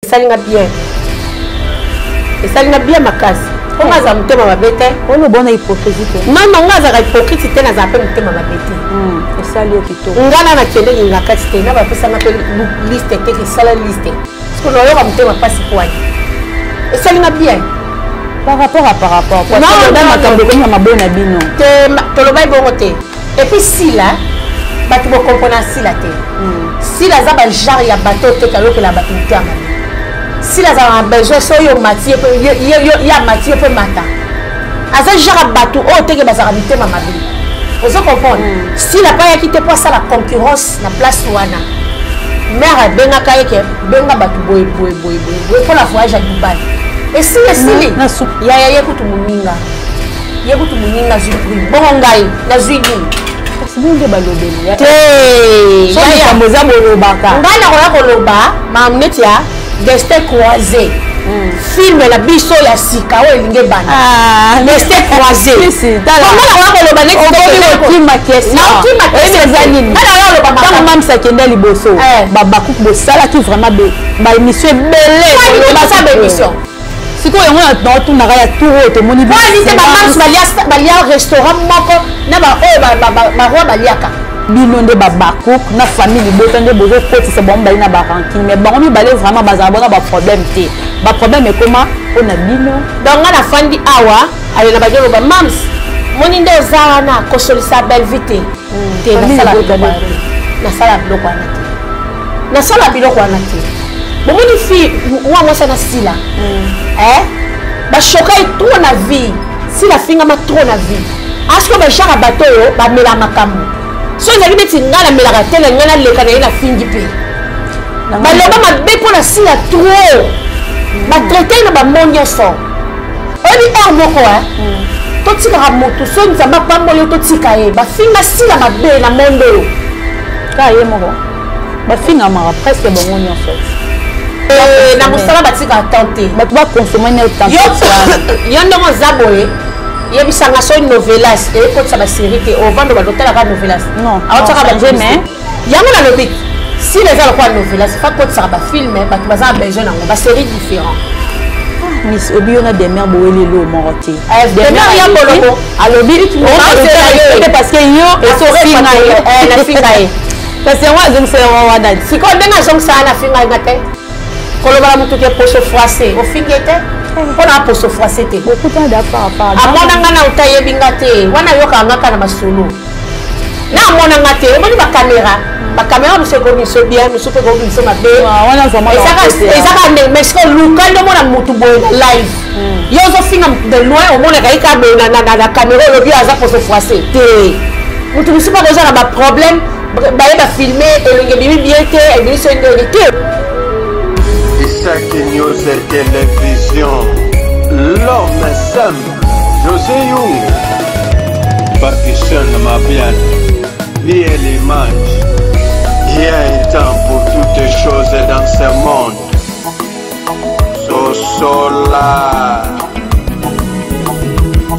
Ça n'a bien. Et ça n'a bien ma casse. On a un thème à ma bête. On a bonne hypocrisie. Non, non, on a un hypocrisie. C'était un thème à ma bête. Et ça, lieu plutôt. On a un thème à la casse. On a fait ça liste. C'est la liste. Parce qu'on a un thème à passer pour aller. Et ça n'a bien. Par rapport. Non, non, et puis si là, tu vas comprendre si là. Si là, ça va genre il y a bateau que la bateau si là, ça a besoin de matière, il y a matière pour matin. À ce genre bateau, oh, tu vas habiter ma vie. Vous comprenez? Si la paille qui te passe à la concurrence, la place ouana. Mère benga kaike, benga bateau boy pour la voyage à Dubaï. Et si il y a écoute mon ninga. Il y a écoute mon ninga zubri. Bon ngai, la zuidi. C'est bon de balober. Té. Ça y a moza bolobaka. Ngana kola koloba, ma mnetia destin croisé. Film la biso ya sika o elinge bana. Ah, destin croisé. C'est dans la koloba nek ko ma question. Na ki ma question. Ala loba ma. Dans mam sakenda liboso. Baba ku bo sala ki vraiment ba émission belé. Ba sa émission. Si quoi on a dans tout n'a rien tout te moni ba ni te ba balia restaurant moko na ba roi baliaka bino nde babako na famille liboto nde bozo koti se bomba ina ba ranking mais bon mi balé vraiment bazabona ba problème te ba problème est comment on a bino donc na fandi awa ale na bajelo ba mams moni nde zawana ko solisa belle vite te na sala biloko wana te bon moni fi moi moi ça na sila ba choquer tout na vie si la finga ma trop na vie est-ce que ba chara bateau ba mela makambo so nzali beti ngala mela ka tele ngala leka na ina fingi pe ba loba ma be pour la sila trop ba traiter na ba monyo so oni moko to tika moto so nzamba pambolo to tika e ba finga sila ma be na mondo ka ye moko ba finga ma presque ba monyo so na musala batika tenter ba tu consommer ne temps yo ndongo zaboye yebisanga so novelas et ko sa ba série te au vendre ba l'hôtel à novelas non a otaka ba jamais yango na lobi si les gens quoi novelas fa ko sa ba film ba tu baza besoin na ba série différent Miss Obi on a des mères boeli lo moroti des mères ya boloko alobi tu c'est parce que yo et so finga la finga parce que moi je me fais wada si ko denga jong sa na finga ngate koloba mutu ke poso froissé au fingete on a poso froissé te beaucoup de d'accord pas amona ngana utaye bingate wana yoka ngaka na masolo na amona ngate omoni ba caméra monsieur ko biso bien monsieur ko biso mabe wana vraiment ezaka ne mais ko luka ndo mona mutu boy live yo zo finga de loin omona kaika be na caméra le bio aza poso froissé te mutu biso pas déjà na problème ba filmer et le bien te et bien so ndolite Isaac News et Télévision, l'homme simple, José Young, Pakistan Mabian, bien l'image, il y a un temps pour toutes les choses dans ce monde.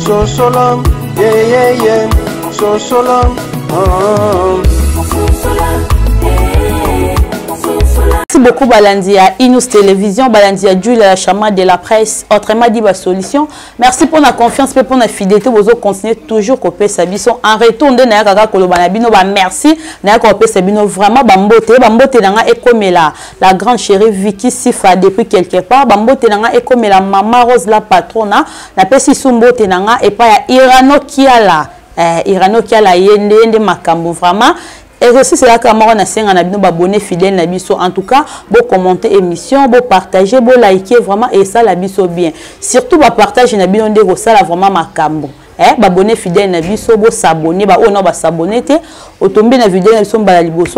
Sosolam, yeah, Sosolam, Merci beaucoup Balandia, Inus Télévision, Balandia Jules, la chamade de la presse, autrement dit, solution. Merci pour la confiance, pour la fidélité. Vous continuez toujours à copier Sabino. En retour de Naya Kolobanabino, merci. Naya Kopé Sabino, vraiment, Bambote Nanga Ekomela, la grande chérie Vicky Sifa depuis quelque part. Bambote Nanga Ekomela, Maman Rose la patrona, la Pessi Sumbote Nanga, et pas Irano Kiala. Irano Kiala Yende Makambo, vraiment. Et aussi, c'est là que on a abonné fidèle en tout cas, vous commentez l'émission, vous partagez, vous likez vraiment et ça la biso bien. Surtout vous partagez la vidéo de ça vraiment macambo. Abonné fidèle vous s'abonner, on va s'abonner au tomber la vidéo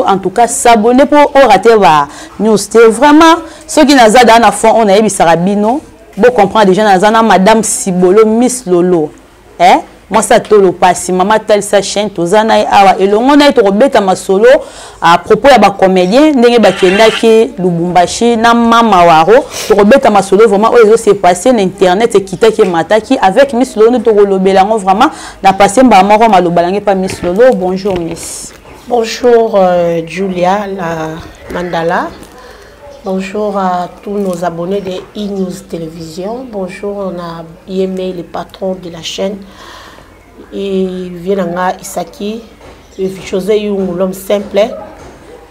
en tout cas s'abonner pour rater la news. Vraiment ceux qui n'ont pas dans fond on a eu Sarabino, vous comprenez déjà dans madame Sibolo Miss Lolo. Moi ça tolo passi maman tel sa chaîne tozana awa et longo na to robeta masolo à propos ya ba comédien ndenge ba kendaki Lubumbashi na mama waro to robeta masolo vraiment oyo s'est passé na internet et kitaki mataki avec Miss Lolo to lobelango vraiment na passé ba maro malobalange pas Miss Lolo. Bonjour Miss. Bonjour Julia la Mandala. Bonjour à tous nos abonnés de e-news télévision. Bonjour, on a aimé les patrons de la chaîne. Et Vienanga Isaki, José Yung, l'homme simple.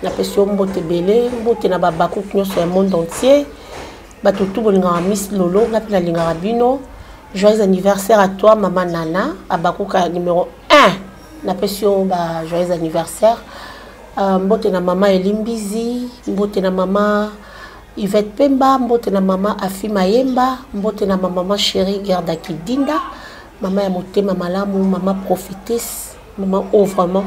La personne Mbote Belé, Mbote Nababakou qui sur le monde entier. Batutu Bolinga Miss Lolo, Napina Linga Bino. Joyeux anniversaire à toi, Maman Nana. Abakouka numéro 1. La personne joyeux anniversaire. Mbote na Maman Elimbizi, Mbote na Maman Yvette Pemba, Mbote na Maman Afi Mayemba, Mbote na Maman Chérie Gerda Kidinda, Maman Yamote, Maman Lamou, Maman Prophétesse, Maman O vraiment.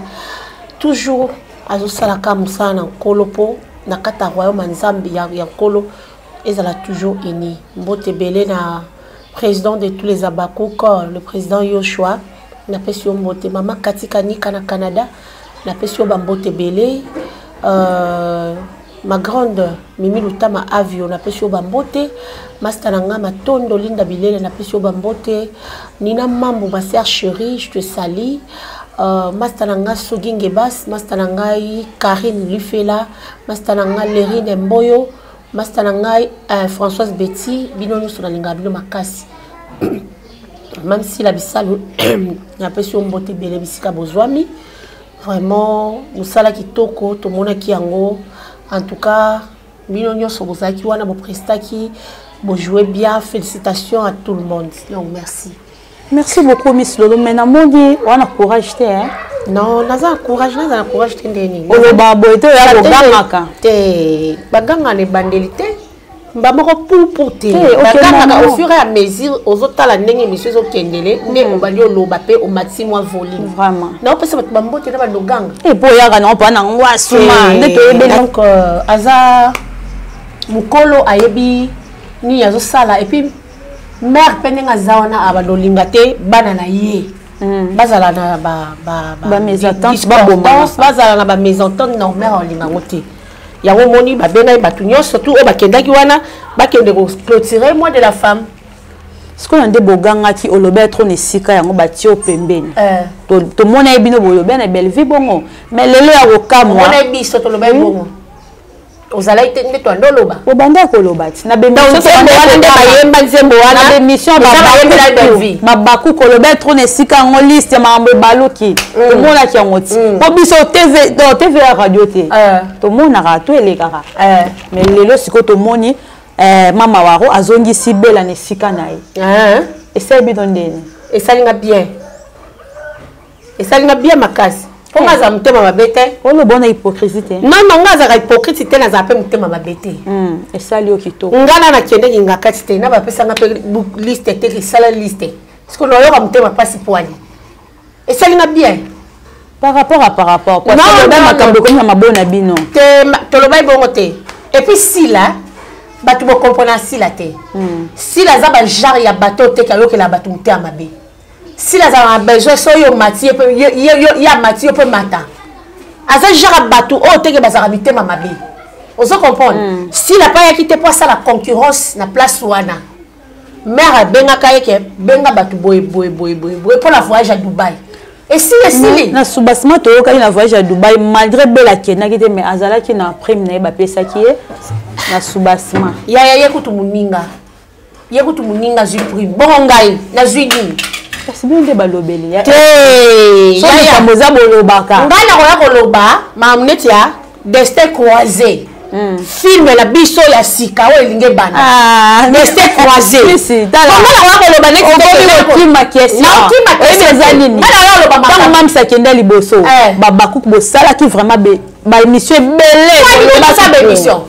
Toujours à Zosalaka Moussa na Kolopo, na Kata Royaume Nzambi ya Kolo, ezala toujours uni. Mbote Belé na président de tous les Abakouk, le président Yoshua, na Pesio Mbote, Maman Katika Nika na Canada. La Pesio Bambote Belé, ma grande Mimi Lutama Avio, la Pesio Bambote, Mastananga Matondo Linda Bilele, la Pesio Bambote, Nina Mambo, ma sœur chérie, je te salue, Mastananga Sogingebas, Mastananga Karine Lufela, Mastananga Lerine Mboyo, Mastananga Françoise Betty, Binono Sonalinga Bino Makasi. Même si la Bissalo, la Pesio Mbote Belé, Bissika Bozwami. Vraiment, nous sommes qui toko, tout le monde qui en tout cas, nous sommes qui wana bo prestaki, bo jouer bien. Félicitations à tout le monde. Donc merci. Merci beaucoup Miss Lolo. Mais na mondi, on a courage te hein? Non, naza courage, naza courage te ndeni. Olo babo ete ya boganga te baganga ne bandelité. Mbamoko pour te. Au fur et à mesure, aux autres la ndenge monsieur zo kendele, ne obalio loba pe o mati moi volume. Vraiment. Na opesa bat bambo te na ba loganga. Et boya ga na pa na ngwa suma, ne to ebe donc aza mukolo ayebi ni azo sala et puis mère penenga zawana abalolinga te bana na ye. Bazala na ba mésentente ba bomba. Bazala na ba mésentente non mère olinga ngote. Yango moni ba benga batu nyonso surtout o bakendaki wana bakende ko clôturer moi de la femme. Ce qu'on a des boganga qui olobe trop nesika yango batio pembeni. To mona ebino bolobe na belle vie bongo. Mais lelo ya kokamwa. Mona biso to lobe bongo. Ozala itende to ndoloba. Obanda ko lobati. Na bemission wana nde bayemba nzembo wana. Na bemission babaku ko lobe trop nesika yango liste mambo baluki. To mona ki yango ti. Po biso TV radio te. To mona ka to elekaka. Mais lelo siko to moni mama waro azongi si bela nesika na ye. Et ça bi dondeni. Et ça linga bien. Et ça linga bien makasi. Pour nga za mutema mabete. On le bon hypocrisie. Non non nga za hypocrisie te na za pe mutema mabete. Et ça li okito. Ngana na kende nginga kati te na ba pesa nga pe liste te sala liste. Parce que loyo ba mutema pasi poani. Et ça linga bien. Par rapport. Parce que dans makambo ko na mabona bino. Te to lo bay bongo te. Et puis si là batu bo comprendre si la te. Si la za ba genre ya bateau te ka yo ke la batu mutema mabe. Si la a besoin so yo mati ya mati yo pe mata aza jara batu o te ke bazara mitema mabe ozo comprendre si la pa ya kite pour ça la concurrence na place wana mère benga kayeke benga batu boy pour la voyage à Dubaï et si na soubassement to yo na voyage à Dubaï malgré bela kena kite mais azala ki na prime na ba pesa ki na soubassement ya kutu muninga zu prime bon ngai na zuini. C'est bien de balobeli. Te. Ya boza bolobaka. Ngana ko ya koloba, mamnetia Destin croisé. Film la biso ya sika o elinge bana. Destin croisé. Si, dala. Ngana ko koloba nek ko ki ma question. Na ki ma question zanini. Ngana ko koloba mam sa kenda liboso. Babaku bo sala ki vraiment ba émission belé. Ba sa émission.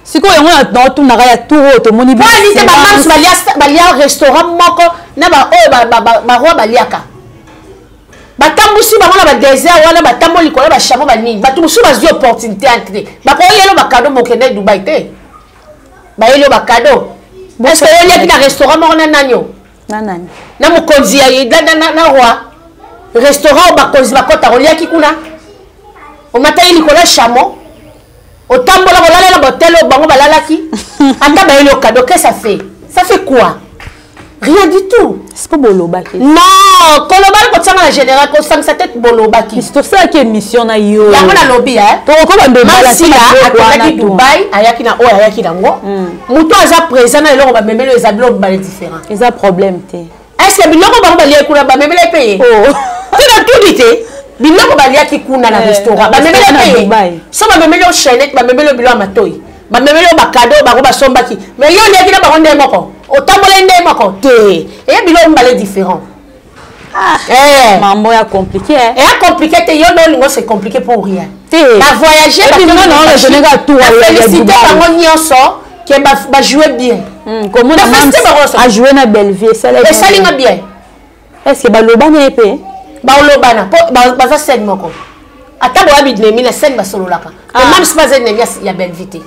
Si ko yango na tout na ya tout to moni bi. Ba ni te ba mam balia restaurant moko na ba ba roi baliaka. Batambusi ba na ba désert wana batamboli ko ba chamo ba ni. Batumsu ba zi opportunité entre. Ba ko yelo ba cadeau mo kende Dubaï te. Ba yelo ba cadeau. Est-ce que yeli ki na restaurant mo na nanyo? Na nani. Na mo konzi ya na roi. Restaurant ba konzi ba kota rolia ki kuna. O matayi ko la chamo. Autant la la botelle au bango balalaki. Anda ba le cadeau, qu'est-ce que ça fait? Ça fait quoi? rien du tout. C'est pas bolobaki. Non, kolobaki ko tsanga la général ko sang sa tête bolobaki. C'est ça qui est mission na yo. Ya mona lobby hein. To ko ba mbeba la sila akaki Dubai, ayaki na o ayaki nango. Muto aza présent na eloko ba memelo ezabilo ba différent. Eza problème te. Est-ce que biloko ba ba lié kuna ba memelo payé? Oh. Tu na tout dit te. Biloko ba liaki kuna na restaurant. Ba memelo payé. So ba memelo chaîne, ba memelo bilo matoi. Ba memelo ba cadeau ba ko ba sombaki. Mais yo liaki na ba ko ndé moko. Otambola ndé moko te. Et biloko ba différent. Maman est compliqué. Et compliqué, c'est compliqué pour rien. La voyager, féliciter qui va jouer bien. Comment on a joué na belle vie? Ça bien. Est-ce que Baloba n'est pas? Balobana, baza scène moko. Ata bo abidne mi na scène basololaka. Même si pas ennemi ya belle vie.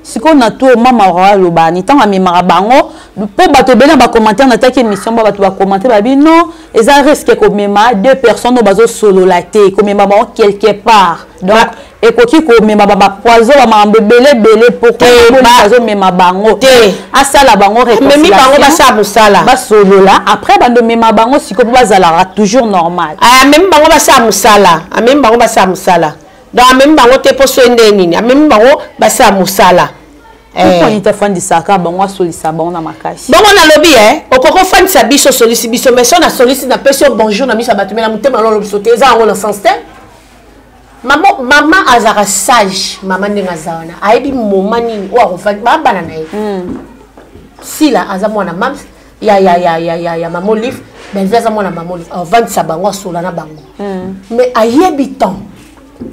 Si on a tout maman roi loba ni tant ami marabango pour bato bena ba commentaire na ta émission ba bato ba commenter ba bi non et ça risque que mema deux personnes no bazo solo la té comme mema ba quelque part donc et koki ko mema ba poison ba mambe belé pour que bazo mema bango asala bango réconciliation memi bango ba sa musala ba solo là après bando mema bango si ko ba zala toujours normal même bango ba sa musala même bango ba sa musala donc même bango te poso ndeni même bango ba sa musala. Pourquoi il t'a fait du sac? Bon, moi, sollicite, bon, on a ma caisse. Bon, on a lobby, hein. Au coco, fan sa biche, sollicite, biche, mais si on a sollicité, n'a pas sur bonjour, n'a mis sa batte, mais la montée, malon, l'obsoté, ça, on a sens, maman, azara sage, maman, n'est azarana. Aïbi, mon mani, ou à refait, ma banane. Si là, azamona, mam, ya, maman, livre, ben, azamona, maman, livre, en 20 sabango, solana, bango. Mais aïebitant.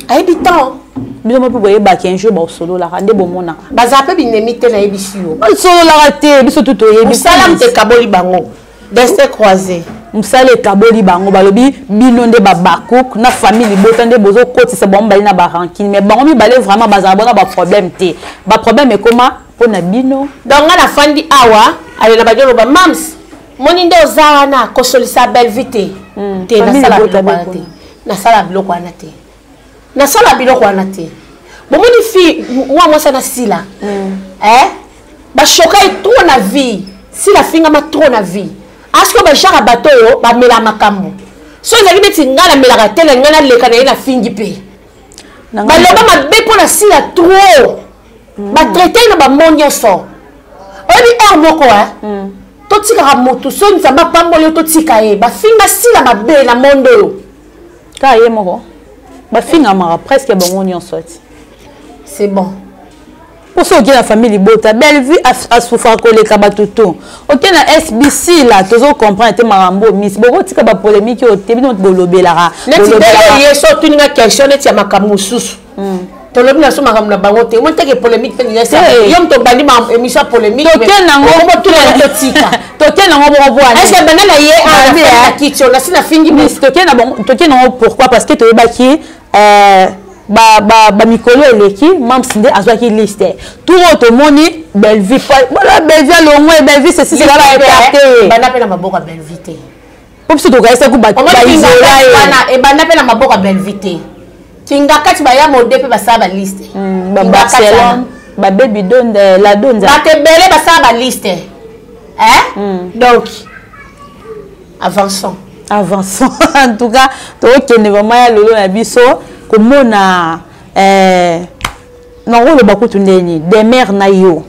Aïebitant. Nous avons pu voir un jour au solo la rande bon mona. Bazape binemite na ebisio. Au solo la raté, biso tout oyebi. Musalam te kaboli bango. Destin croisé. Musale kaboli bango balobi binonde babakuk na famille botande bozo koti se bon bali na ba rankine mais bango mi balé vraiment bazala bona ba problème te. Ba problème est comment pour na bino. Donc na fandi awa, ale na bajolo ba mams. Moni nde ozana ko solisa belle vite. Te na sala biloko te. Na sala biloko ana te. Na sala biloko wana te. Bomoni fi moi ça na sila. Ba choquer trop na vie. Si la finga ma trop na vie. Asko ba jara bato yo ba mela makambo. So na libeti ngala mela tele ngala leka na fingi pe. Ba loba ma be pour na sila trop. Ba traiter na ba monyo so. Oni moko to tika moto so nzamba pambolo to tika e ba finga sila ma be na mondo yo. Ka ye moko. Ba finga mara presque bon on sorti. C'est bon. Pour ceux qui la famille bota belle vie à souffrir ko le kabatoto. OK na SBC là toujours comprendre te marambo miss boko tika ba polémique o te bino bolobe la. Neti ye so tuninga question neti ya makamu susu. To lobi na so makamu na bango te. Mo te ke polémique te ni ça. Yom to bandi ma émission polémique. To ken nango mo to na tika. To ken nango bo bo ani. Est-ce que banana ye a kitchen na sina fingi miss to ken na bon to ken nango pourquoi parce que to yebaki ba mikolo eleki mam sinde azwaki liste tout autre moni belle vie voilà belle vie longo et belle vie c'est la liberté bana pe na maboko belle vie te pour ce to gaisa ku ba isola e bana pe na maboko belle vie te kinga kati ba ya mode pe ba sa ba liste ba Barcelone ba baby don la donza ba te belé ba sa ba liste donc avançons en tout cas to okene vraiment ya lolo na biso komona non le bakutu ndeni des mères na yo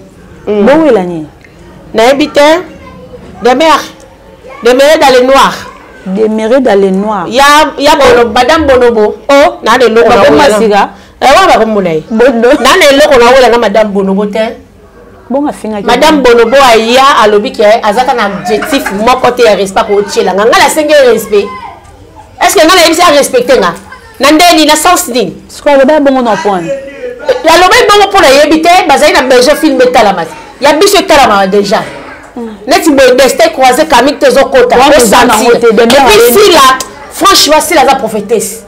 bon wela ni na habité des mères dans les noirs des dans les noirs ya bono madame bonobo oh na de loko na masiga wa ba ko munai bondo na ne loko na wela na madame bonobo te bon afinga madame bonobo aya alobi ke azaka na adjectif moko te respect ko tchela ngala senge respect est-ce que ngala yebisa respecter nga nandeni na sens din quoi le bon on point la lobe bon pour la yebite bazai na besoin film talamat ya biso talama déjà neti bo destin croisé kamik tezo kota et puis si là franchement si la prophétesse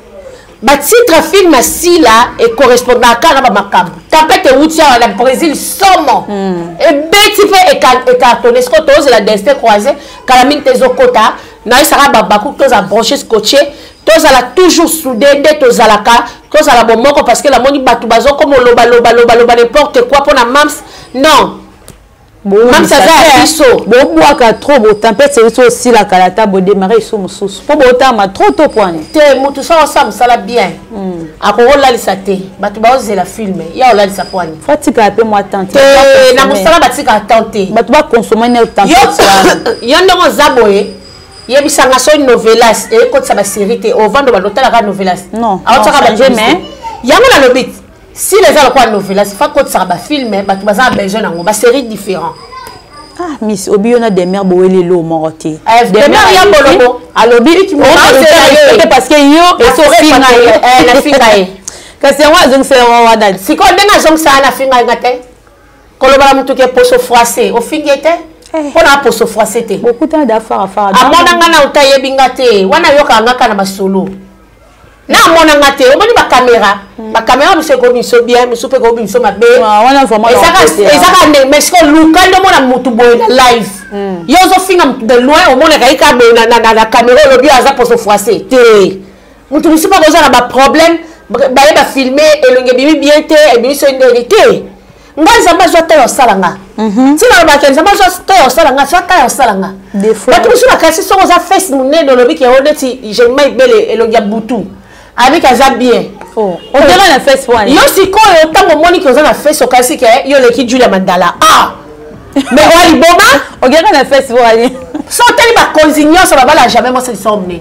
ba titre film si là et correspond à kana ba makambo tapete wutia la Brésil somo et beti pe et cartonné ce que tous la destin croisé kamik tezo kota na sera babaku tous a branché scotché tous à la toujours soudé dès tous à la cas tous à la bon parce que la moni batu bazo comme loba n'importe quoi pour la mams non Même ça va biso. Bon boaka trop bo tempête c'est aussi la kalata bo démarrer so mususu. Po bo tama trop to point. Te mutu so sam sala bien. Akoro la lisate. Batu ba oze la film. Ya ola lisa point. Fatika ape moi tante. Te na musala batika tante. Batu ba consommer ne tante. Yo ndongo zaboye. Yebisanga so novelas et ko sa série te au vendre ba l'hôtel la novelas. Non. Aotaka ba jamais. Yango la lobit. Si les gens ont novelas, il faut que ça va filmer, bah tu vas besoin d'un série différent. Ah, Miss Obi on a des mères boélé l'eau morté. Des mères y a bolobo. Alors Obi tu m'as parce que yo et so fingaye, la fingaye. Que c'est moi donc c'est moi dad. Si quand denga donc ça la fingaye ngate. Koloba mutu ke poso froissé, au fingete. On a poso froissé te. Beaucoup de d'affaires à faire. Amona ngana utaye bingate, wana yoka ngaka na basolo. Na mona ngate, on moni ba caméra monsieur ko biso bien, monsieur pe ko biso mabe. On a vraiment ezaka mais ce que luka ndo mona mutu boy live. Yo zo finga de loin, on mona kaika na caméra le bio aza poso froissé. Te. Mutu musu pa koza na ba problème, ba yeba filmer elonge bibi bien te, et biso ndérité. Ngwa zamba zo te osalanga. Tina ba kenza ma zo te osalanga, zo ta osalanga. Des fois. Ba tu musu na kasi so za face muné dans le bi ke odeti, je mai bele elonge butu. Avec un bien. On dirait la fesse one. Yo si ko yo tango moni que la fesse au kasi que yo le ki Julia Mandala. Ah. Mais wali boma, on dirait la fesse one. So teli ba konzinyo so ba la jamais moi c'est somné.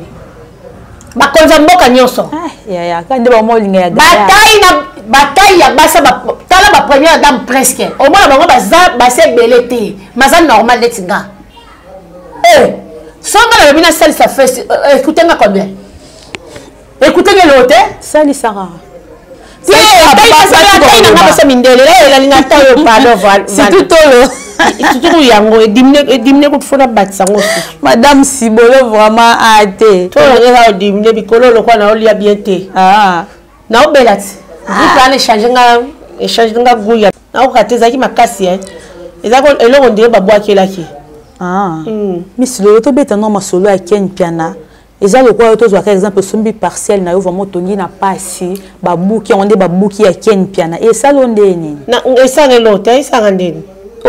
Ba konzambo kanyoso. Ah ya quand de ba mo linga ya. Bataille ya basa ba tala ba première dame presque. Au moins ba ba se belete. Maza normal letinga. So ngala bina sel sa fesse écoutez nga combien. Écoutez l'autre. Salut Sarah. C'est tout Madame Sibolo vraiment a été. Ah. Na obelat. Vous échanger nga gouya. Na okateza ki makasi hein. Ezako eloko ndire babwa kelaki. Ah. Miss le to beta no masolo ya Ken Piana. Et ça, le quoi, par exemple, sombi partiel, na yo vraiment tongi na passi, babuki, on dit babuki ya Ken Piana. Et ça, l'on dit ni. Na, et ça, l'autre, et ça, rendez.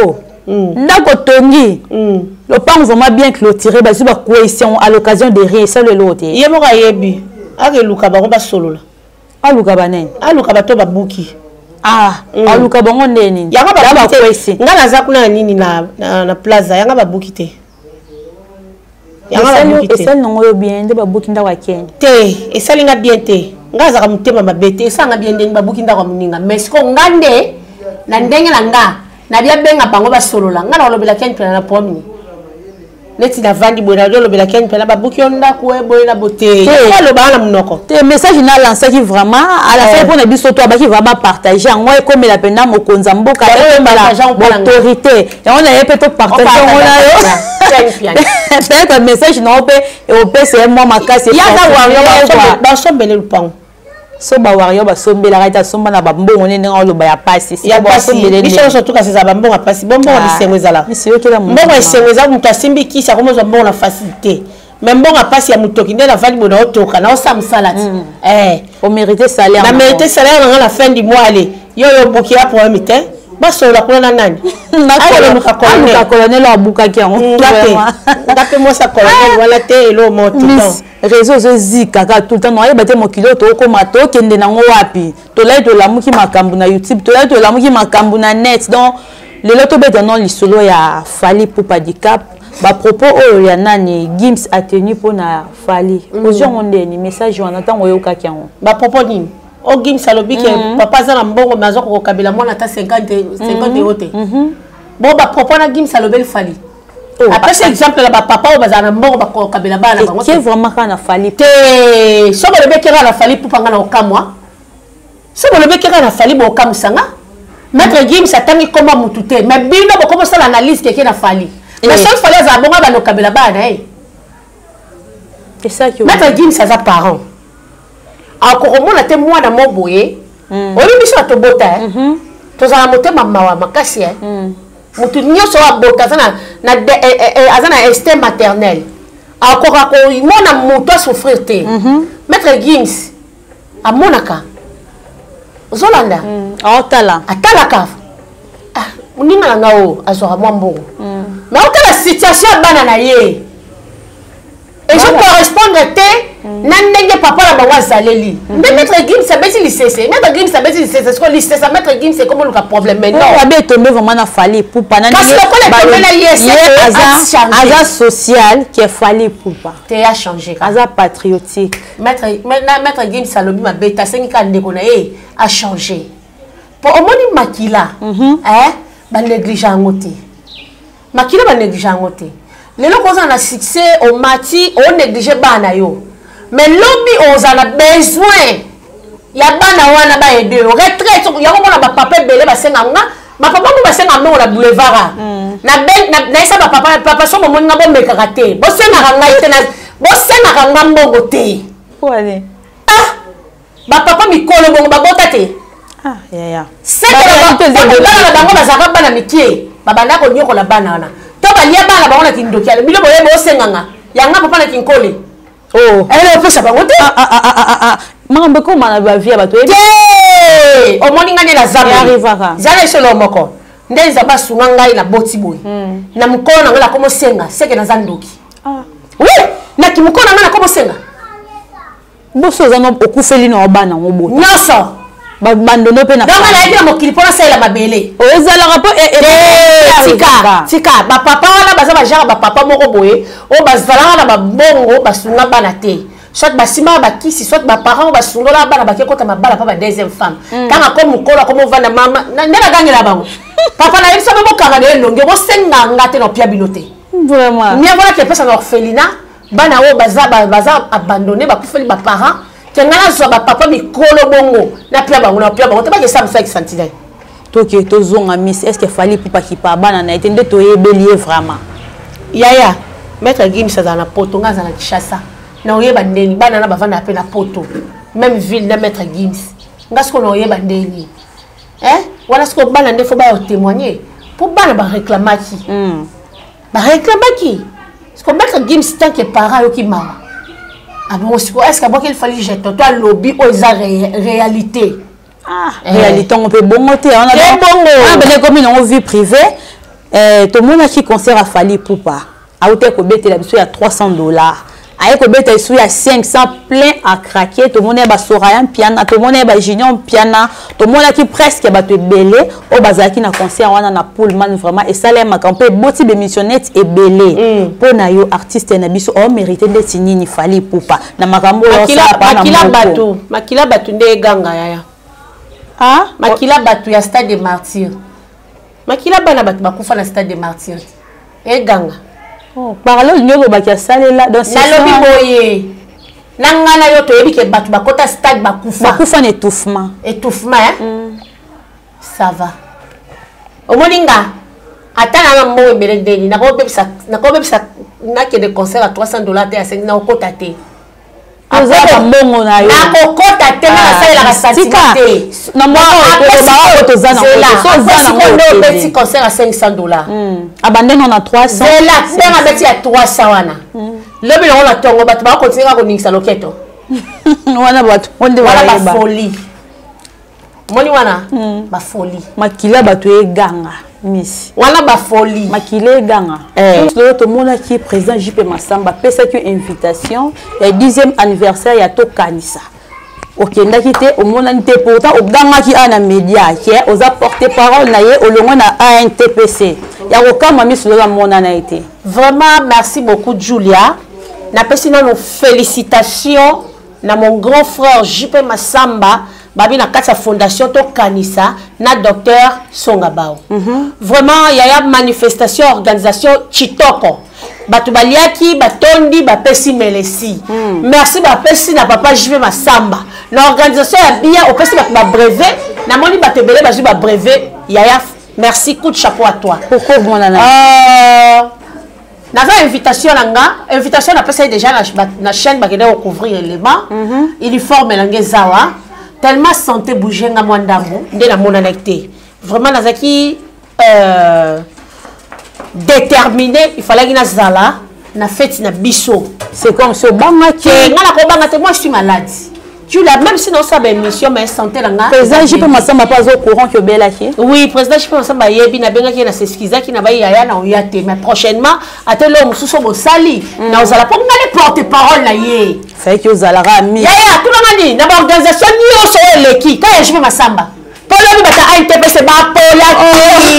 Oh. Nako tongi. Le pan vraiment bien clôturé, bah, suba cohésion à l'occasion de rien, ça, l'autre. Yemo ka yebi. Ake luka ba ba solo la. Ah, luka ba nen. Ah, luka ba to babuki. Ah, ah, luka ba ngon ni. Yanga ba cohésion. Ngana za kuna nini na plaza, yanga babuki te. Et celle non bien de babuki nda wa Ken. Te, et celle nga bien te. Nga za kamutema mabete, et ça nga bien de babuki nda wa muninga. Mais ce ko ngande na ndenge na nga, na bia benga bango ba solo la. Nga na lobela Ken pela na pomi. Neti na vandi bona do lobela Ken pela babuki onda ko e boye na bote. Ko loba na munoko. Te message na lancé qui vraiment à la fin pour na biso to ba qui vraiment partager. Moi comme la pena mo konza mboka autorité. Et on a peut-être partager on a peut-être un message non et au PC moi ma casse ya ba sombele lupango so ba wario ba sombela raita somba na bambo on ne ngalo ba ya passi ya ba sombele ni so tout kasi za bambo na passi bombo ni sengwezala monsieur to la mbongo esengweza mutu asimbi kisa komo zo mbongo na facilité mais mbongo passi ya mutoki nde na vali bona otoka na osam salade on mériter salaire na mériter salaire na la fin du mois aller yo boki ya problème te basola kuna nani na colonel abuka ki yango ngape mo sa colonel wala te elo mo tout temps réseau zo zika ka tout temps noye bate mokilo to ko mato kende nango wapi to lai to lamuki makambu na YouTube to lai to lamuki makambu na net donc le loto beta non lisolo ya Fally Ipupa Dicap ba propos o ya nani Gims a tenu pour na Fally ozo ngonde ni message wana tango yoka ki yango ba propos nini o Gims alobi ke papa za na mbongo mazo ko kabila mwana ta 50 yote bon ba propos na Gims alobeli Fally après c'est exemple la papa o bazana mbongo ba ko kabila bana bango qui vraiment kana Fally te so ba lobeki kana Fally Ipupa ngana okamwa so ba lobeki kana Fally bo okamsanga maître Gims atangi koma mutu te mais bino bo comment ça l'analyse ke na Fally mais so Fally za bonga ba no kabila bana c'est ça que maître Gims aza parent encore mona te mwana moboye oli biso to bota to za motema mawa makasi mutu nyoso wa bota na azana instinct maternel encore ko mona mutu a souffrir te maître Gims amonaka zolanda atala atalaka moninga na ngao azwaka mwa mbongo mais okala situation ya bana na ye et je correspondre te na ndenge papa na bango azaleli nde maître Gims abeti lisese maître Gims abeti lisese siko lisese maître Gims c'est comme le problème mais non abe tombé vraiment na fali poupa na kasi lokola tombé na yes aza social qui est fali poupa te a changé aza patriotique maître Gims alobi mabeta sengi ka ndeko na ye a changé pour omoni makila ba négliger ngote makila ba négliger ngote lelo koza na succès au mati au négliger bana yo mais lobi oza na besoin ya bana wana ba aider retraite ya ko na ba papa belé ba senga nga ba papa mo ba senga mo na boulevard na isa ba papa so mo nga bo meka kate bo senga nga ite na bo senga nga mbongo te wale ba papa mikolo bongo ba bota te ya c'est que ba bango ba zaka bana mikie ba bana ko nyoko la bana wana to ba lia bana bango na kindokiala bilo boye bo senga nga yanga papa na kinkole elle peut ça bango te mambe ko mana ba via bato te o moninga ne la zabe arrivera zale solo moko nde nzamba sunga ngai na boti boy na mukolo na ngala komo senga seke na zandoki oui na kimukolo na ngala komo senga boso zano okufeli na bana ngobo nyoso bandono pe na donc na yaki na mokili pona sala mabele ezala rapport tika ba papa wana baza ba genre ba papa moko boye o bazala na ba bongo basunga bana te soit basima ba kisi soit ba parents basungola bana ba kekota mabala pa ba deuxième femme kanga ko mukolo ko movana mama ndela gangela bango papa na yebisa bo kanga de longe bo senga ngate no pia binote vraiment ni voilà que pesa na orphelinat bana o baza abandonné ba kufeli ba parents ngana zo ba papa mikolo bongo na pia bango te ba ke ça me fait sentir toke tozonga miss est-ce qu'il fallait pour pas qui pa bana na etende to yebelier vraiment yaya maître Gims ça na poto ngaza na Kishasa na oyeba ndeni bana na bavanda pe na poto même ville na maître Gims ngasko na oyeba ndeni wana sko bana ndefo ba témoigner pour bana ba réclamaki sko maître Gims tant que parent yo ki mawa. Ah bon, est-ce qu'il fallait jeter toi lobby aux réalité? Réalité, on peut bon monter. On a des communes en vie privée. Tout le monde a qui concert à Fali Poupa. À hauteur que bête la il y a $300. Avec que bête il y a 500 plein à craquer. Tout le monde est bas sorayan piano, tout le monde est bas junior piano, tout le monde a qui presque est bas te belé. Au bazar qui na concert on a na Pullman vraiment et ça les ma campagne boti de missionnette et belé. Pour na yo artiste na biso on mérité de signer ni Fali Poupa. Na makambo makila batu nde ganga yaya. Makila batu ya stade des martyrs. Makila bana batu bakufa na stade des martyrs. E ganga. Parole nyoko bakia salela dans ce nalobi boye nangana yo to yebi ke batu bakota stade bakufa na étouffement ça va omoninga atana na mbo ebele deni na ko bebisa na ke de concert à $300 te à 5 na okota te azaba mbongo na yo na kokota te na sala la satisfaite na mwa to zana ko petit concert à $500 abandonne on a 300 là na beti à 300 wana lobi na ona tongo batu ba continuer ko ningisa loketo wana batu onde wala ba folie moni wana ba folie makila batu e ganga miss wana ba folie makile ganga tout le monde qui est présent JP Massamba pesa qui invitation et 10e anniversaire ya to kanisa okenda kité au monde nté pourtant au ganga qui a na média qui aux apporter parole na ye au longo na ANTPC ya okama miss lo mona na été vraiment merci beaucoup Julia na pesi nos félicitations na mon grand frère JP Massamba babi na kati fondation to kanisa na docteur Songabao. Vraiment il y a manifestation organisation Chitoko. Batu baliaki batondi bapesi melesi. Merci bapesi na papa JP Massamba. Na organisation ya bien au pesi ba brevet na moni batebele ba ba brevet yaya merci coup de chapeau à toi. Pourquoi vous nana Nava invitation invitation na pesa déjà na chaîne ba kende couvrir élément uniforme langue zawa. Tellement santé bouger nga mwandambo nde na mona nekté vraiment nazaki déterminé il fallait que zala na fête na biso c'est comme ce banga que nga na ko banga te moi je suis malade Tu l'as même si non ça ben mission mais santé là nga. Président JP Massamba pas au courant que bela qui. Oui, président JP Massamba yebi na benga qui na s'excuser qui na ba yaya na oyate mais prochainement atelo mususo bo sali na ozala pour ngale porte-parole na ye. Fait que ozalara mi. Yaya tout le monde na ba organisation ni oso eleki ka JP Massamba. Polo ni bata ANTPC ba pola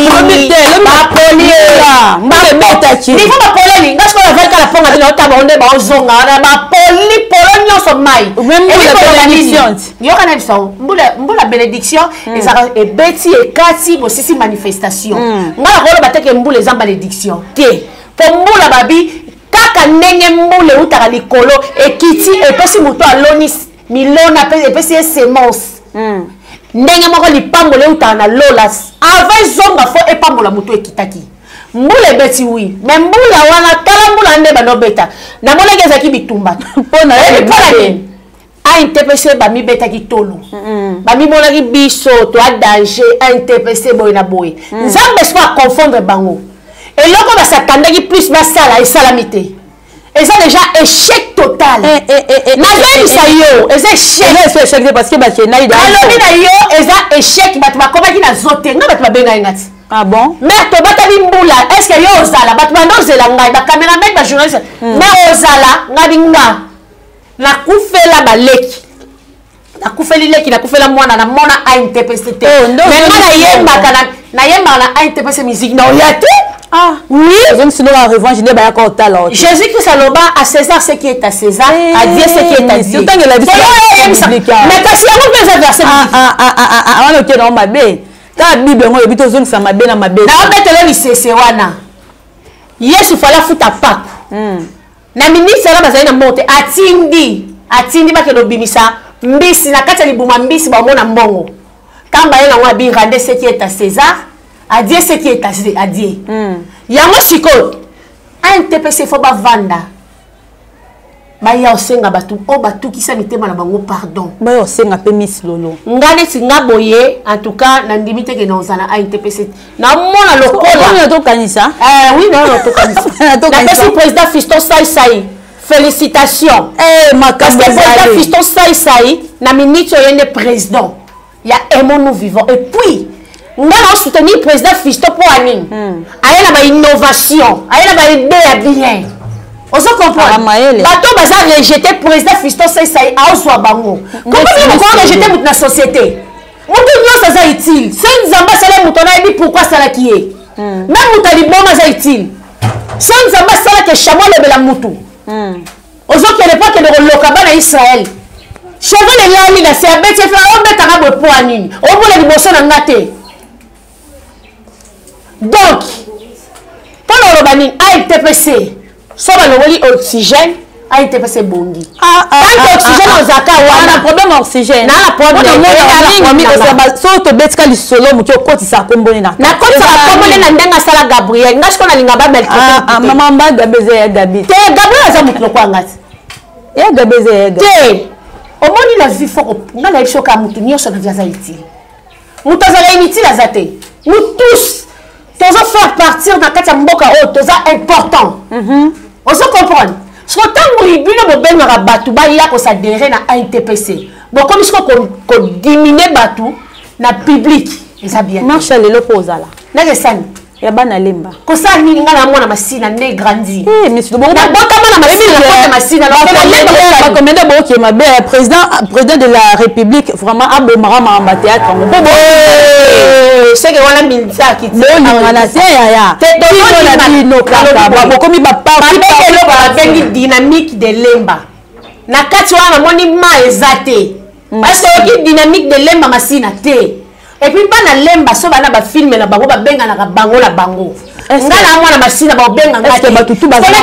comité le ba polia. Mbale beta ki. Ni fa ba pola ni ngasko la velka la ponga na otaba onde ba ozonga na ba poli polo nyoso mai. Même la bénédiction. Yo kana biso mbula bénédiction ezaka ebeti ekati bosisi manifestation. Ngala ko ba teke mbula eza bénédiction. Te. Po mbula babi kaka ndenge mbula utaka likolo ekiti epesi muto aloni milona pe epesi semence. Ndenge moko lipambole utaka na lola ava zonga fo epambola muto ekitaki. Mbula beti oui mais mbula wana kala mbula nde banobeta na molenge ezaki bitumba pona ni ANTPC ba mi beta ki tolo ba mi mona ki biso to a danger ANTPC boy na boy nzambe soit confondre bango et loko ba satandaki plus ba sala et salamité et ça déjà échec total na veille ça yo et c'est échec parce que ba kena ida alors na yo et ça échec ba to komaki na zote nga ba to benga ngati. Ah bon? Mais tu vas mbula. Est-ce que yo ozala? Bat bando zela ngai ba cameraman ba journaliste. Mais ozala ngabinga. Na kufela baleki. Na kufeli leki na kufela mwana na mona ANTPC. Mais na yemba kana na yemba na ANTPC musique na oyate. Ah oui. Donc sinon la revanche ne ba yakota tala. Jésus-Christ aloba à César ce qui est à César, à Dieu ce qui est à Dieu. Tant que la vie. Mais kasi yango pesa verset. Wana ke no mabe. Ta Bible ngo ebito zone sa mabe na mabe. Na obetelo lisese wana. Yesu fala futa paku. Na ministre la bazali na monte atindi ba ke do bimisa mbisi na kati libuma mbisi ba mona mbongo. Kamba yena wa bi rende ce qui est à César, à Dieu ce qui est à Dieu. Yango siko ANTPC fo ba vanda. Ba ya osenga batu o batu kisa mitema na bango pardon. Ba ya osenga pe Miss Lolo. Ngane singa boye en tout cas na ndimite ke na ozana ANTPC. Na mona lokola. On to kanisa. Oui non to kanisa. Na pesi président Fiston Sai. Félicitations. Makambo président Fiston Sai na minute yende président. Ya aimons nous vivons et puis ngana soutenir président Fiston pour aning. Ayela ba innovation, ayela ba idée ya bien. On se comprend. Bateau bazar rejeté président Fiston Sai a oswa bango. Comment vous rejeter toute la société? Mutu nyosa za utile. C'est nzamba sala mutona ebi pourquoi sala qui est. Même mutali boma za utile. C'est nzamba sala que chamo le bela mutu. Ozo que l'époque de lokaba na Israël. Cheveux les lami na c'est abeti fa on beta na bo po anini. O bola liboso na ngate. Donc pour le robani ANTPC so ba loboli oxygène ANTPC bongi. Oxygène ozaka wana problème oxygène. Na problème so to betka li solo muti okotisa komboni na. Na kotisa komboni na ndenga sala Gabriel. Ngashiko na linga ba bel. Maman ba gabeze ya gabi. Te Gabriel aza mutu lokwa ngati. Ya gabeze ya gabi. Te omoni la vie foko ngana ishoka mutu nyoso na viaza utile. Mutu azala inutile azate. Nous tous toza faire partir na kati ya mboka o toza important. On se comprend. Ce que tant que vous avez un bateau, il y a que ça derrière na ANTPC. Bon, comme ce qu'on diminue bateau, na public, ils a bien. Marche le l'opposé là. Na gesani. Ya bana lemba. Ko ça ni ngana mwana masina ne grandi. Mais c'est bon. Na bota mwana masina na lemba. Comme de bon qui ma belle président de la République vraiment abomara ma théâtre. C'est que wala milita qui no ngana te ya. Te do no kaka ba komi ba parti ba bengi dynamique de lemba. Na kati wana moni ma ezate. Parce que dynamique de lemba masina te. Et puis pas na lemba so bana ba film na bango ba benga na bango la bango. Ngala mwana masina ba benga ngati. Est-ce que batutu bazana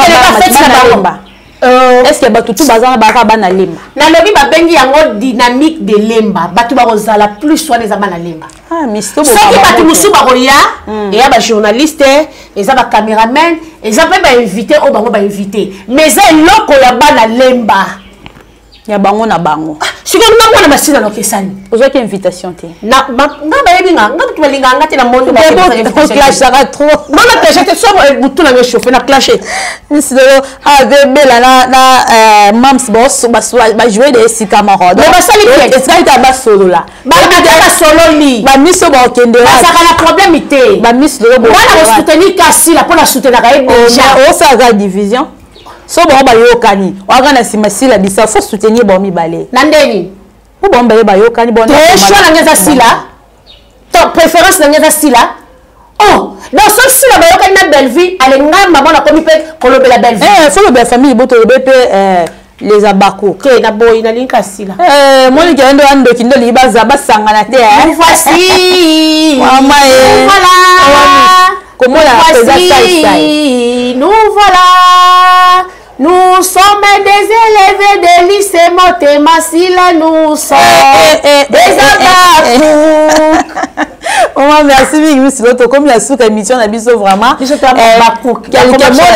est-ce que batutu bazana ba bana lemba. Na lobi ba bengi yango dynamique de lemba. Batu ba kozala plus soit les bana lemba. Ah misto bo. Ce qui batu musu ba roya et ya ba journaliste, et za ba caméraman, et za pe ba invité o bango ba invité. Mais za loko ya bana lemba. Ya bango na bango. Si on a masina no kesani. Ozo ki invitation te. Na ngaba yebinga, ngaba kibalinga ngati na monde ba. On clash ça trop. Non na clash te so butu na chauffer na clash. Miss Lolo avec bela na mams boss ba jouer des si camarades. Ba sali pied. Est-ce que tu as solo là? Ba solo li. Ba miso ba okende. Ba ça la problème ité. Ba Miss Lolo bo. Ba soutenir kasi la pour la soutenir ka déjà. O ça ga division. So bon ba yokani. O ga na simasi la bisa faut soutenir bon mi balé. Nandeni. Ou bon ba yokani bon. Choix na ngeza sila. Ton préférence na ngeza sila. Oh, dans ce sila ba yokani na belle vie, ale nga maman na komi pe kolobe la belle vie. Faut le belle famille boto le BP les abako. Que na boy na linka sila. Moi qui ando ando kindo liba zaba sangana te. Voici. Maman Voilà. Comment la voici. Nous voilà. Nous sommes des élèves de lycée Motema Sila, nous sommes des abakous. Oh, merci, Miss Loto. Comme la sous-émission, na biso vraiment. Quelques mots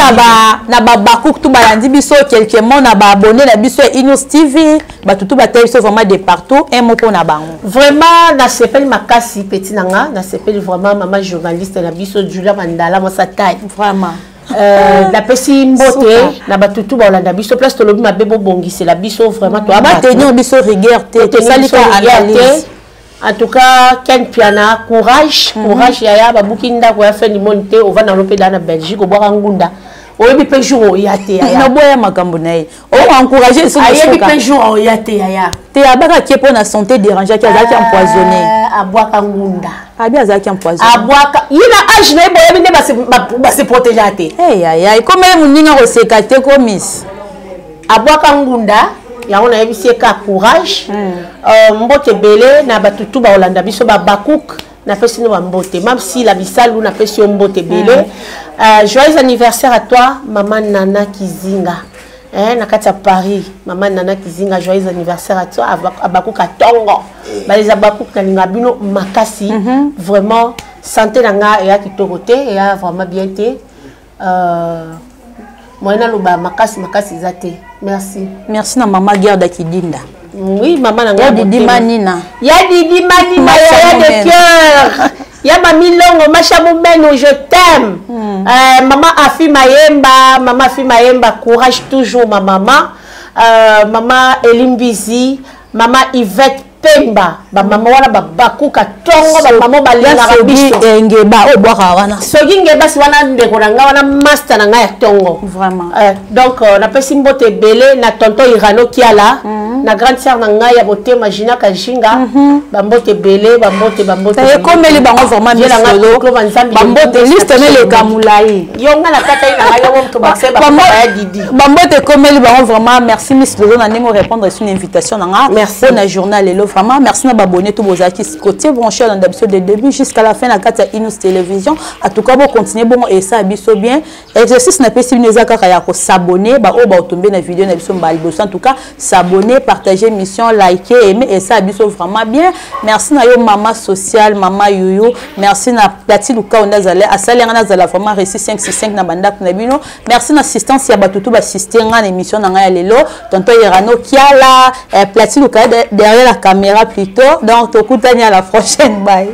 na ba bakouk tout balandi biso, quelques mots na ba abonné na biso Inus TV, ba tout ba biso vraiment de partout, un mot pour na bango. Vraiment, na s'appelle Makasi Petit Nanga, na s'appelle vraiment maman journaliste na biso Julia Mandala Mosatai. Vraiment. La pesi mbote na batutu ba olanda biso place to lobi mabebo bongisi la biso vraiment to ba tenir biso rigueur te salika analyse. En tout cas, Ken Piana, courage, courage yaya babukinda ko ya fin du monde te on va dans le pays na Belgique au boire ngunda. Oyebi pe jour yate yaya. Na boya makambo na ye. O encourager so ayebi pe jour yate yaya. Te abaka ki pour na santé déranger ki azaki empoisonné. Abwaka ngunda. Abi azaki empoisonné. Abwaka yina âge na boyebi ne ba se protéger ate. Eh yaya, comme muninga ko sekate ko miss. Abwaka ngunda. Ya on a eu ka courage mbote belé na batutu ba olanda biso ba bakouk na pesi no mbote même si la bisalu na pesi mbote belé joyeux anniversaire à toi maman Nana Kizinga na kati Paris maman Nana Kizinga joyeux anniversaire à toi abakouk tongo ba les abakouk na linga bino makasi vraiment santé nanga ya kitorote ya vraiment bien té moi na loba makasi zate. Merci. Merci na maman Gerda Kidinda. Oui, maman na ya Didi Manina. Ya Didi Manina, ya de cœur. Ya Mami Longo, Macha Moumeno, je t'aime. Maman Afi Mayemba, maman Afi Mayemba, courage toujours ma maman. Maman Elimbizi, maman Yvette Pemba, ba maman wana ba bakuka tongo ba maman ba linga biso ngeba o bwaka wana soki ngeba si wana ndeko na nga wana master na nga ya tongo vraiment donc na pesi mbote belé na tonton Irano Kiala na grande sœur na nga ya bote Magina Kajinga ba mbote belé ba mbote et comme les bango vraiment bien solo ba mbote liste mais les kamulai yonga na kata ina nga yo mto bakse ba ya Didi ba mbote comme les bango vraiment merci Miss Lolo na nemo répondre sur une invitation na nga merci na journal et vraiment merci na abonné tout vos acquis côté branché dans l'épisode de début jusqu'à la fin la carte Inus Télévision en tout cas vous continuez bon et ça biso bien exercice na pesi neza kaka ya ko s'abonner ba o ba tomber na vidéo na biso mbali en tout cas s'abonner partager mission liker aimer et ça biso vraiment bien merci na yo maman sociale maman yoyo merci na Plati Luka onazale asali ngana zala vraiment récit 565 na banda na bino merci na assistance ya batutu ba assister ngana émission na nga ya lelo tonton Irano Kiala Plati Luka derrière la caméra plutôt donc tokutani à la prochaine bye.